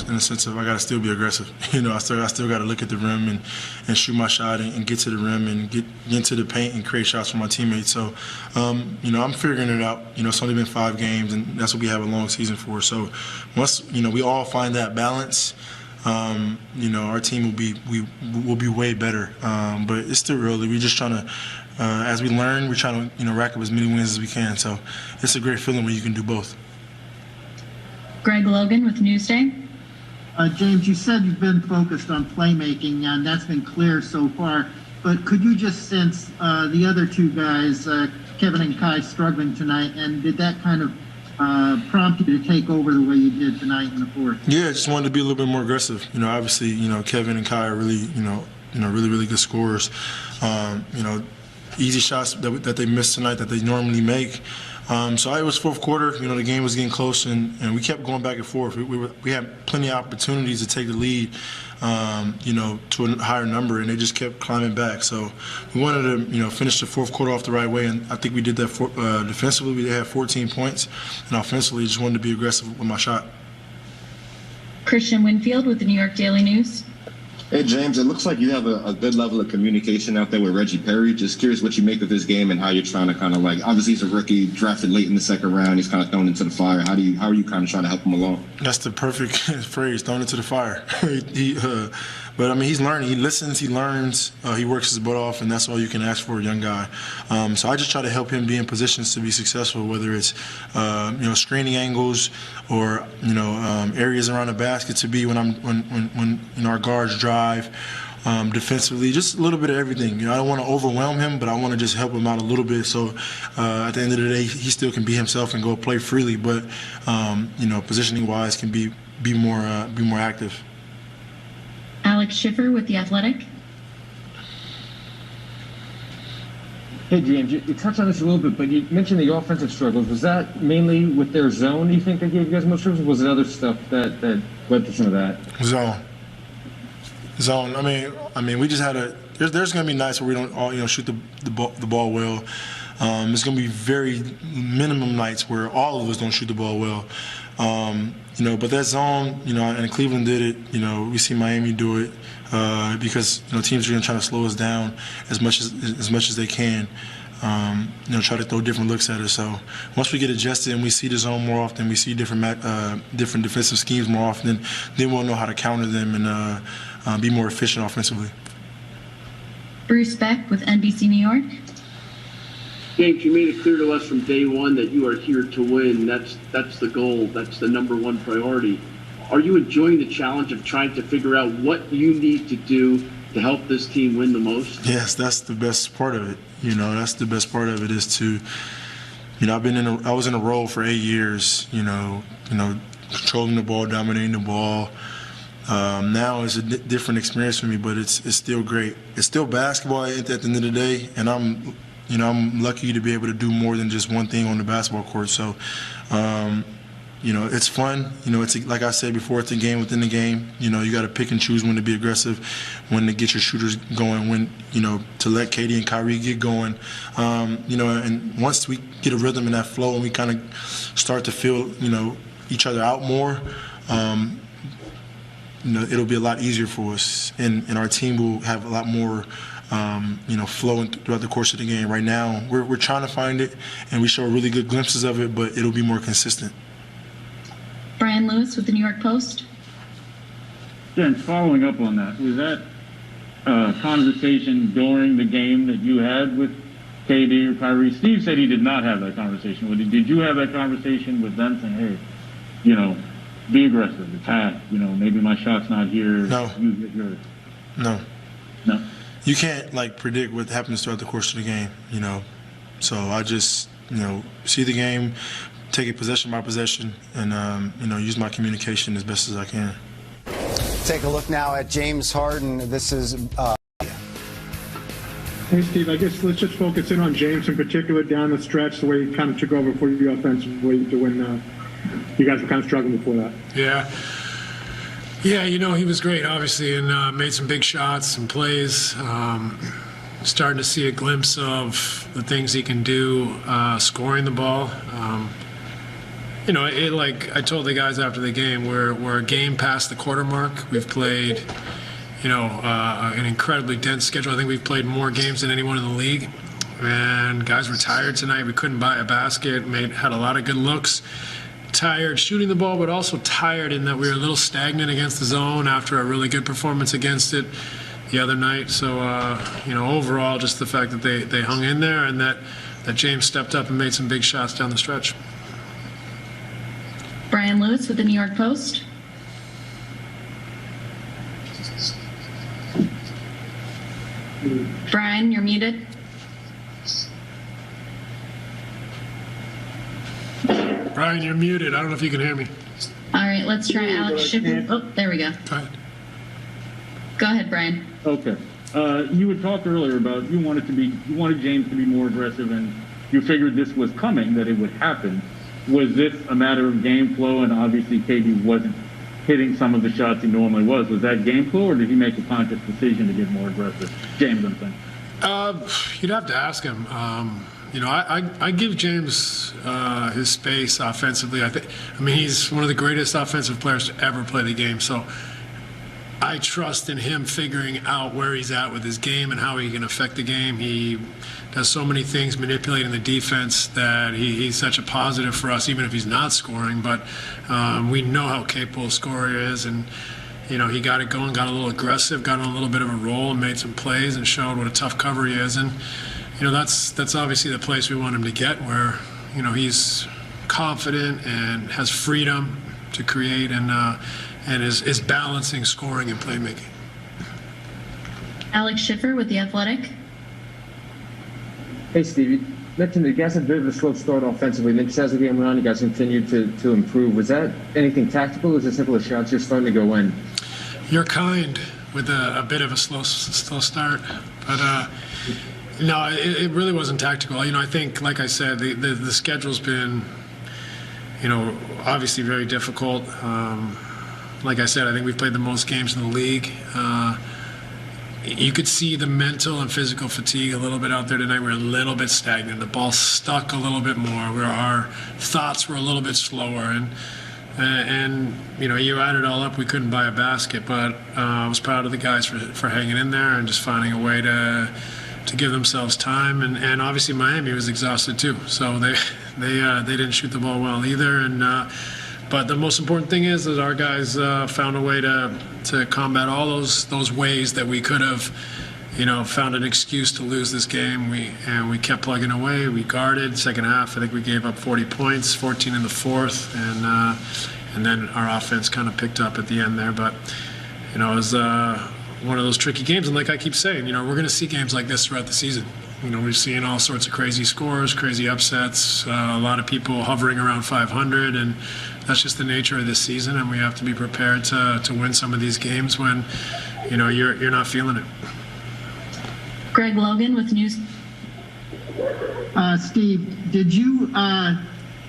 in the sense of I got to still be aggressive. I still got to look at the rim and shoot my shot and get to the rim and get into the paint and create shots for my teammates. So, I'm figuring it out. It's only been 5 games, and that's what we have a long season for. So, once we all find that balance, our team will be way better. But it's still early. We're just trying to, as we learn, we're trying to rack up as many wins as we can. So, it's a great feeling when you can do both. Greg Logan with Newsday. James, you said you've been focused on playmaking, and that's been clear so far. But could you just sense the other 2 guys, Kevin and Kai, struggling tonight, and did that kind of prompt you to take over the way you did tonight in the fourth? Yeah, I just wanted to be a little bit more aggressive. Obviously, Kevin and Kai are really, really good scorers. Easy shots that they missed tonight that they normally make. So it was fourth quarter. The game was getting close, and we kept going back and forth. We had plenty of opportunities to take the lead, to a higher number, and they just kept climbing back. So we wanted to, finish the fourth quarter off the right way, and I think we did that. Defensively, we had 14 points, and offensively, just wanted to be aggressive with my shot. Christian Winfield with the New York Daily News. Hey, James, it looks like you have a good level of communication out there with Reggie Perry. Just curious what you make of this game and how you're trying to kind of obviously he's a rookie, drafted late in the second round. He's kind of thrown into the fire. How are you kind of trying to help him along? That's the perfect phrase, thrown into the fire. But he's learning. He listens, he learns, he works his butt off, and that's all you can ask for a young guy. So I just try to help him be in positions to be successful, whether it's screening angles or areas around the basket to be when our guards drive. Defensively, just a little bit of everything. I don't want to overwhelm him, but I want to just help him out a little bit. So at the end of the day, he still can be himself and go play freely, but positioning wise can be more active. Alex Schiffer with The Athletic. Hey, James, you touched on this a little bit, but you mentioned the offensive struggles. Was that mainly with their zone, you think, that gave you guys most struggles? Was it other stuff that led to some of that? Zone. We just had there's going to be nights where we don't all shoot the ball well. There's going to be very minimum nights where all of us don't shoot the ball well. But that zone, and Cleveland did it. We see Miami do it because teams are going to try to slow us down as much as they can. Try to throw different looks at us. So once we get adjusted and we see the zone more often, we see different defensive schemes more often, then we'll know how to counter them and be more efficient offensively. Bruce Beck with NBC New York. James, you made it clear to us from day one that you are here to win. That's the goal. That's the number one priority. Are you enjoying the challenge of trying to figure out what you need to do to help this team win the most? Yes, that's the best part of it. That's the best part of it is to, I was in a role for 8 years, controlling the ball, dominating the ball. Now it's a different experience for me, but it's still great. It's still basketball at the end of the day, and I'm lucky to be able to do more than just one thing on the basketball court. So, it's fun. It's like I said before, it's a game within the game. You got to pick and choose when to be aggressive, when to get your shooters going, when to let Katie and Kyrie get going. And once we get a rhythm in that flow and we kind of start to feel each other out more, it'll be a lot easier for us, and our team will have a lot more. Flowing throughout the course of the game. Right now, we're trying to find it, and we show really good glimpses of it, but it'll be more consistent. Brian Lewis with the New York Post. James, following up on that, was that a conversation during the game that you had with KD or Kyrie? Steve said he did not have that conversation with you. Did you have that conversation with them saying, hey, be aggressive, attack, maybe my shot's not here. No. You get yours. No. No. You can't predict what happens throughout the course of the game, So I just, see the game, take it possession by possession, and use my communication as best as I can. Take a look now at James Harden. This is. Hey, Steve, I guess let's just focus in on James in particular down the stretch, the way he kind of took over for you offensively to when you guys were kind of struggling before that. Yeah, he was great, obviously, and made some big shots, some plays. Starting to see a glimpse of the things he can do scoring the ball. Like I told the guys after the game, we're a game past the quarter mark. We've played, an incredibly dense schedule. I think we've played more games than anyone in the league. And guys were tired tonight. We couldn't buy a basket. Had a lot of good looks. Tired shooting the ball, but also tired in that we were a little stagnant against the zone after a really good performance against it the other night. So, overall, just the fact that they hung in there and that James stepped up and made some big shots down the stretch. Brian Lewis with the New York Post. Brian, you're muted. Brian, you're muted. I don't know if you can hear me. All right, let's try Alex Schiffer. Oh, there we go. Go ahead. Go ahead, Brian. Okay. You had talked earlier about you wanted James to be more aggressive, and you figured this was coming, that it would happen. Was this a matter of game flow, and obviously KD wasn't hitting some of the shots he normally was? Was that game flow, or did he make a conscious decision to get more aggressive? James, I'm saying. You'd have to ask him. I give James his space offensively. He's one of the greatest offensive players to ever play the game. So I trust in him figuring out where he's at with his game and how he can affect the game. He does so many things manipulating the defense that he's such a positive for us, even if he's not scoring. But we know how capable a scorer he is. And, he got it going, got a little aggressive, got on a little bit of a roll and made some plays and showed what a tough cover he is. And, that's obviously the place we want him to get, where, he's confident and has freedom to create and is balancing scoring and playmaking. Alex Schiffer with The Athletic. Hey, Steve, you mentioned that you guys had a bit of a slow start offensively, and then just as the game went on, you guys continued to improve. Was that anything tactical, or was it simple as shots just starting to go in? You're kind with a bit of a slow start, but no, it really wasn't tactical. I think, like I said, the schedule's been, obviously very difficult. Like I said, I think we've played the most games in the league. You could see the mental and physical fatigue a little bit out there tonight. We're a little bit stagnant. The ball stuck a little bit more. Our thoughts were a little bit slower. And you add it all up, we couldn't buy a basket. But I was proud of the guys for hanging in there and just finding a way to give themselves time. And obviously Miami was exhausted too. So they didn't shoot the ball well either. But the most important thing is that our guys found a way to combat all those ways that we could have, found an excuse to lose this game. We kept plugging away. We guarded. Second half, I think we gave up 40 points, 14 in the fourth, and then our offense kind of picked up at the end there. But it was one of those tricky games. And like I keep saying, we're going to see games like this throughout the season. We're seeing all sorts of crazy scores, crazy upsets, a lot of people hovering around 500, and that's just the nature of this season, and we have to be prepared to win some of these games when, you're not feeling it. Greg Logan with News. Steve, did you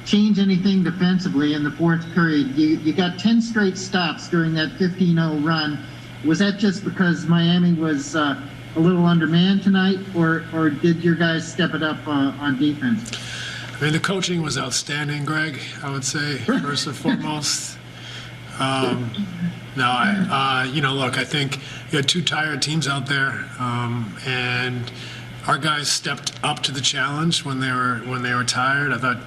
change anything defensively in the fourth period? You got 10 straight stops during that 15-0 run. Was that just because Miami was a little undermanned tonight, or did your guys step it up on defense? The coaching was outstanding, Greg, I would say, first and foremost. Look, I think you had two tired teams out there, and our guys stepped up to the challenge when they were tired. I thought,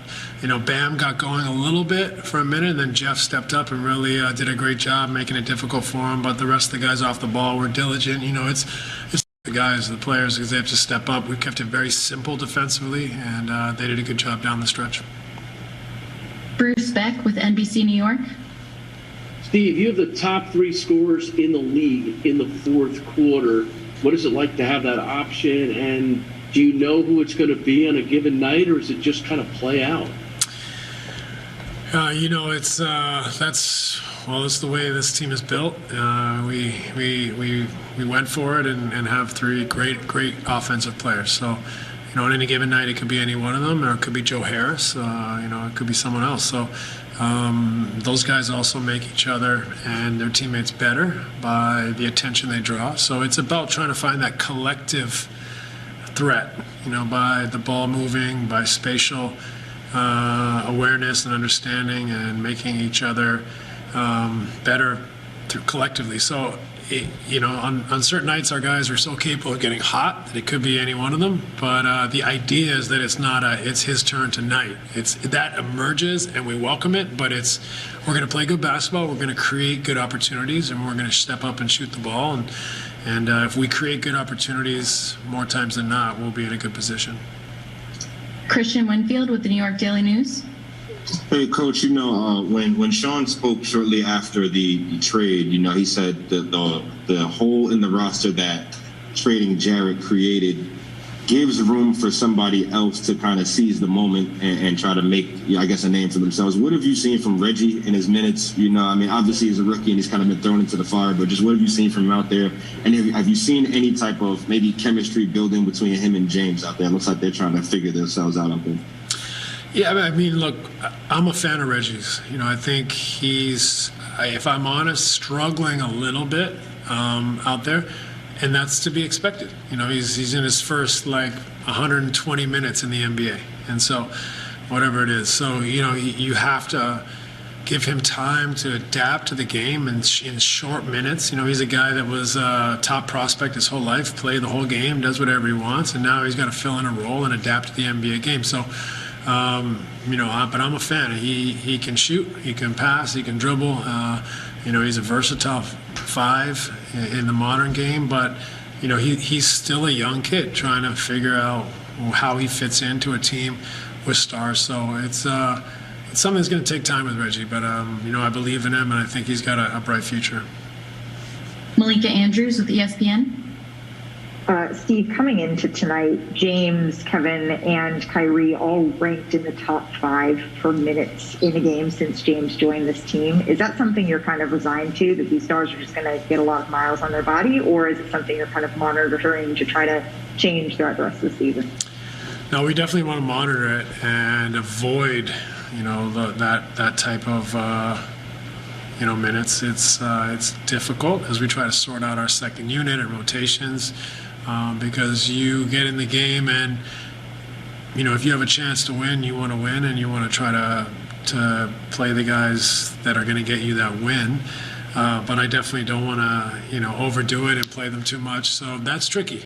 Bam got going a little bit for a minute, and then Jeff stepped up and really did a great job making it difficult for him. But the rest of the guys off the ball were diligent. It's the guys, the players, because they have to step up. We kept it very simple defensively, and they did a good job down the stretch. Bruce Beck with NBC New York. Steve, you have the top three scorers in the league in the fourth quarter. What is it like to have that option, and do you know who it's going to be on a given night, or is it just kind of play out? That's the way this team is built. We went for it and have three great offensive players. So, on any given night, it could be any one of them, or it could be Joe Harris. It could be someone else. So, those guys also make each other and their teammates better by the attention they draw. So it's about trying to find that collective threat, by the ball moving, by spatial awareness and understanding and making each other better collectively. So, on certain nights, our guys are so capable of getting hot that it could be any one of them. But the idea is that it's his turn tonight. That emerges and we welcome it. But we're going to play good basketball. We're going to create good opportunities, and we're going to step up and shoot the ball. And if we create good opportunities more times than not, we'll be in a good position. Christian Winfield with the New York Daily News. Hey, Coach, when Sean spoke shortly after the trade, he said that the hole in the roster that trading Jarrett created gives room for somebody else to kind of seize the moment and try to make, I guess, a name for themselves. What have you seen from Reggie in his minutes? Obviously he's a rookie and he's kind of been thrown into the fire, but just what have you seen from him out there? And have you seen any type of maybe chemistry building between him and James out there? It looks like they're trying to figure themselves out there. Yeah, look, I'm a fan of Reggie's. I think he's, if I'm honest, struggling a little bit out there, and that's to be expected. He's in his first 120 minutes in the NBA, and so whatever it is. So you have to give him time to adapt to the game in short minutes. He's a guy that was a top prospect his whole life, played the whole game, does whatever he wants, and now he's got to fill in a role and adapt to the NBA game. So. But I'm a fan. He can shoot, he can pass, he can dribble. He's a versatile five in the modern game, but he's still a young kid trying to figure out how he fits into a team with stars. So it's something that's going to take time with Reggie, but I believe in him, and I think he's got a bright future. Malika Andrews with ESPN. Steve, coming into tonight, James, Kevin, and Kyrie all ranked in the top 5 for minutes in a game since James joined this team. Is that something you're kind of resigned to, that these stars are just going to get a lot of miles on their body, or is it something you're kind of monitoring to try to change throughout the rest of the season? No, we definitely want to monitor it and avoid, that type of minutes. It's difficult as we try to sort out our second unit and rotations. Because you get in the game and, if you have a chance to win, you want to win, and you want to try to play the guys that are going to get you that win. But I definitely don't want to, overdo it and play them too much. So that's tricky.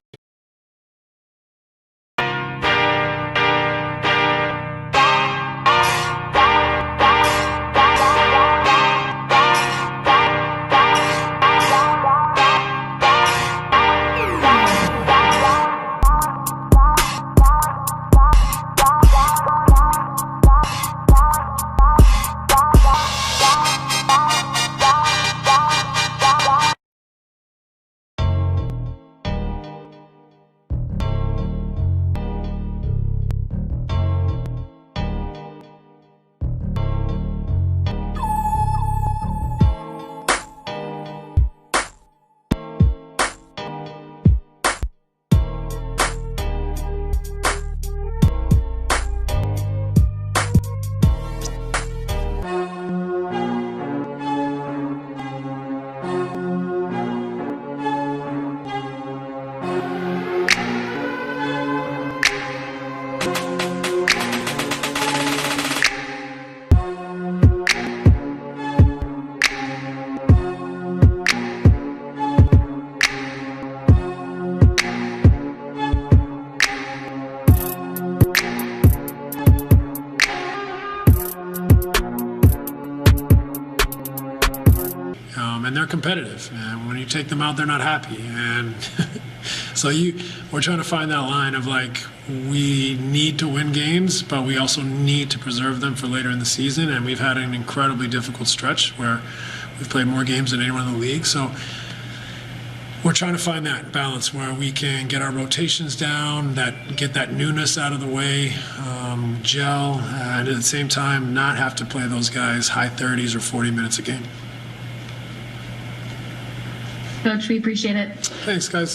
And they're competitive, and when you take them out, they're not happy. And so we're trying to find that line of we need to win games, but we also need to preserve them for later in the season. And we've had an incredibly difficult stretch where we've played more games than anyone in the league. So we're trying to find that balance where we can get our rotations down, get that newness out of the way, gel, and at the same time not have to play those guys high 30s or 40 minutes a game. Coach, we appreciate it. Thanks, guys.